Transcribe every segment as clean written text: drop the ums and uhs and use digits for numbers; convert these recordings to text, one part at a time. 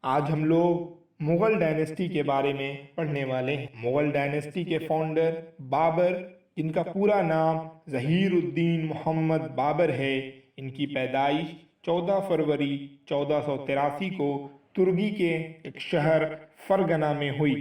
आज हम लोग मुग़ल डायनेस्टी के बारे में पढ़ने वाले हैं। मुग़ल डायनेस्टी के फाउंडर बाबर, जिनका पूरा नाम ज़हीरुद्दीन मोहम्मद बाबर है, इनकी पैदाइश 14 फरवरी 1483 को तुर्की के एक शहर फरगना में हुई।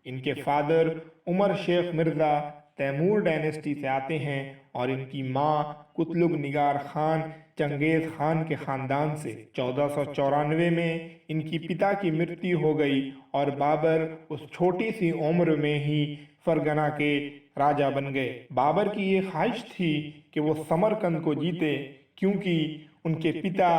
इनके फादर उमर शेख मिर्ज़ा तैमूर डायनेस्टी से आते हैं और इनकी माँ कुतलुग निगार खान चंगेज़ खान के ख़ानदान से। 1494 में इनकी पिता की मृत्यु हो गई और बाबर उस छोटी सी उम्र में ही फरगना के राजा बन गए। बाबर की ये ख्वाहिश थी कि वो समरकंद को जीते, क्योंकि उनके पिता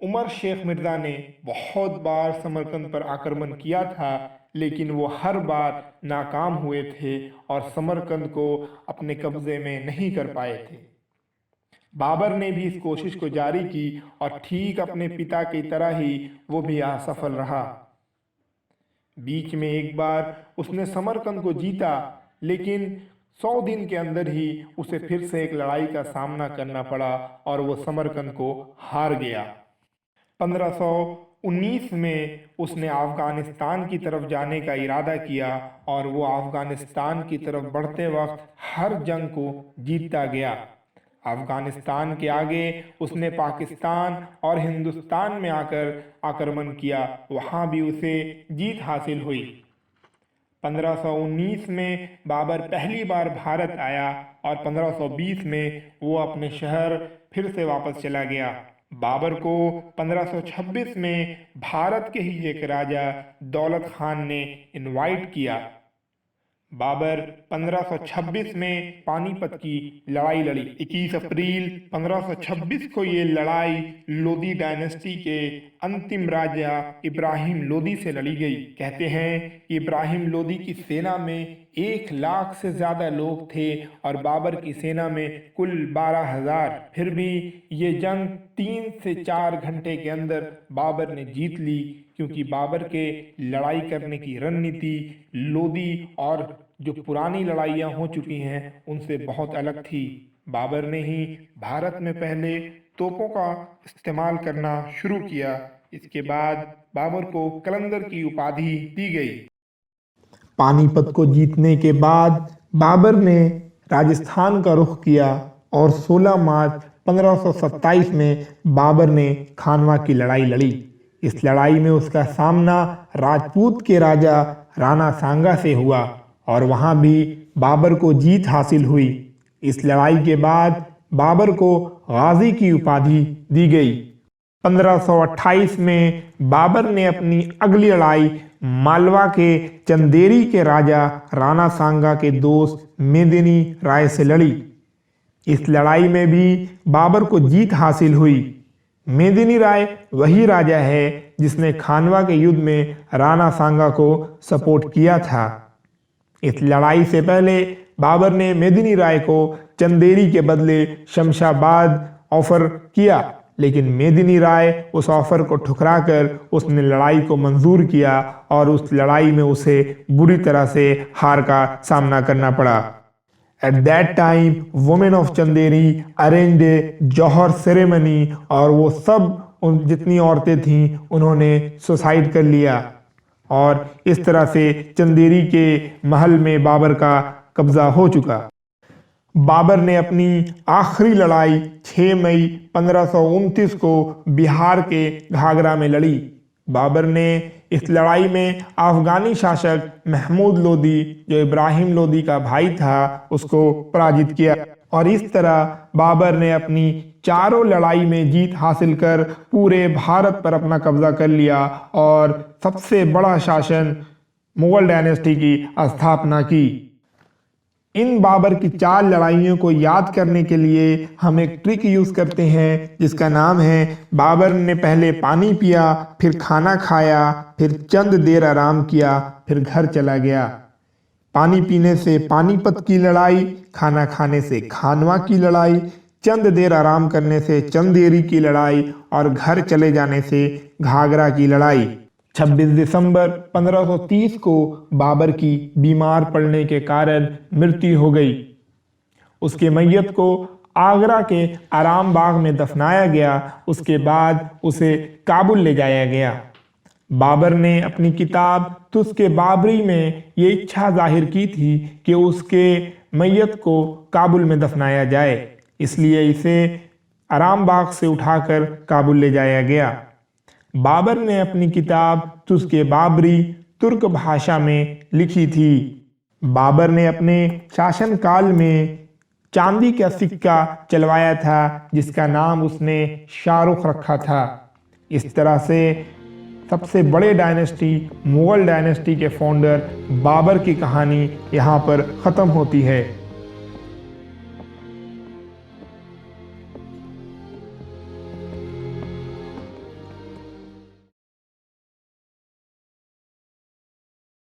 उमर शेख मिर्ज़ा ने बहुत बार समरकंद पर आक्रमण किया था, लेकिन वो हर बार नाकाम हुए थे और समरकंद को अपने कब्जे में नहीं कर पाए थे। बाबर ने भी इस कोशिश को जारी की और ठीक अपने पिता की तरह ही वो भी असफल रहा। बीच में एक बार उसने समरकंद को जीता, लेकिन 100 दिन के अंदर ही उसे फिर से एक लड़ाई का सामना करना पड़ा और वो समरकंद को हार गया। 1519 में उसने अफ़गानिस्तान की तरफ जाने का इरादा किया और वो अफ़गानिस्तान की तरफ बढ़ते वक्त हर जंग को जीतता गया। अफ़गानिस्तान के आगे उसने पाकिस्तान और हिंदुस्तान में आकर आक्रमण किया, वहाँ भी उसे जीत हासिल हुई। 1519 में बाबर पहली बार भारत आया और 1520 में वो अपने शहर फिर से वापस चला गया। बाबर को 1526 में भारत के ही एक राजा दौलत खान ने इनवाइट किया। बाबर 1526 में पानीपत की लड़ाई लड़ी। 21 अप्रैल 1526 को ये लड़ाई लोदी डायनेस्टी के अंतिम राजा इब्राहिम लोदी से लड़ी गई। कहते हैं कि इब्राहिम लोदी की सेना में 1 लाख से ज़्यादा लोग थे और बाबर की सेना में कुल 12,000। फिर भी ये जंग 3 से 4 घंटे के अंदर बाबर ने जीत ली, क्योंकि बाबर के लड़ाई करने की रणनीति लोदी और जो पुरानी लड़ाइयाँ हो चुकी हैं उनसे बहुत अलग थी। बाबर ने ही भारत में पहले तोपों का इस्तेमाल करना शुरू किया। इसके बाद बाबर को कलंदर की उपाधि दी गई। पानीपत को जीतने के बाद बाबर ने राजस्थान का रुख किया और 16 मार्च 1527 में बाबर ने खानवा की लड़ाई लड़ी। इस लड़ाई में उसका सामना राजपूत के राजा राणा सांगा से हुआ और वहां भी बाबर को जीत हासिल हुई। इस लड़ाई के बाद बाबर को गाजी की उपाधि दी गई। 1528 में बाबर ने अपनी अगली लड़ाई मालवा के चंदेरी के राजा राणा सांगा के दोस्त मेदिनी राय से लड़ी। इस लड़ाई में भी बाबर को जीत हासिल हुई। मेदिनी राय वही राजा है जिसने खानवा के युद्ध में राणा सांगा को सपोर्ट किया था। इस लड़ाई से पहले बाबर ने मेदिनी राय को चंदेरी के बदले शमशाबाद ऑफर किया, लेकिन मेदिनी राय उस ऑफर को ठुकराकर उसने लड़ाई को मंजूर किया और उस लड़ाई में उसे बुरी तरह से हार का सामना करना पड़ा। At that time, women of Chanderi arranged a jauhar ceremony और वो सब जितनी औरतें थीं उन्होंने सुसाइड कर लिया और इस तरह से चंदेरी के महल में बाबर का कब्जा हो चुका। बाबर ने अपनी आखिरी लड़ाई 6 मई 1529 को बिहार के घाघरा में लड़ी। बाबर ने इस लड़ाई में अफगानी शासक महमूद लोदी, जो इब्राहिम लोदी का भाई था, उसको पराजित किया और इस तरह बाबर ने अपनी चारों लड़ाई में जीत हासिल कर पूरे भारत पर अपना कब्जा कर लिया और सबसे बड़ा शासन मुगल डायनेस्टी की स्थापना की। इन बाबर की 4 लड़ाइयों को याद करने के लिए हम एक ट्रिक यूज करते हैं जिसका नाम है बाबर ने पहले पानी पिया, फिर खाना खाया, फिर चंद देर आराम किया, फिर घर चला गया। पानी पीने से पानीपत की लड़ाई, खाना खाने से खानवा की लड़ाई, चंद देर आराम करने से चंदेरी की लड़ाई और घर चले जाने से घाघरा की लड़ाई। 26 दिसंबर 1530 को बाबर की बीमार पड़ने के कारण मृत्यु हो गई। उसके मैयत को आगरा के आराम बाग में दफनाया गया। उसके बाद उसे काबुल ले जाया गया। बाबर ने अपनी किताब तुस्के बाबरी में ये इच्छा जाहिर की थी कि उसके मैयत को काबुल में दफनाया जाए, इसलिए इसे आरामबाग से उठाकर काबुल ले जाया गया। बाबर ने अपनी किताब तुस्के बाबरी तुर्क भाषा में लिखी थी। बाबर ने अपने शासनकाल में चांदी का सिक्का चलवाया था जिसका नाम उसने शाहरुख रखा था। इस तरह से सबसे बड़े डायनेस्टी मुगल डायनेस्टी के फाउंडर बाबर की कहानी यहाँ पर ख़त्म होती है।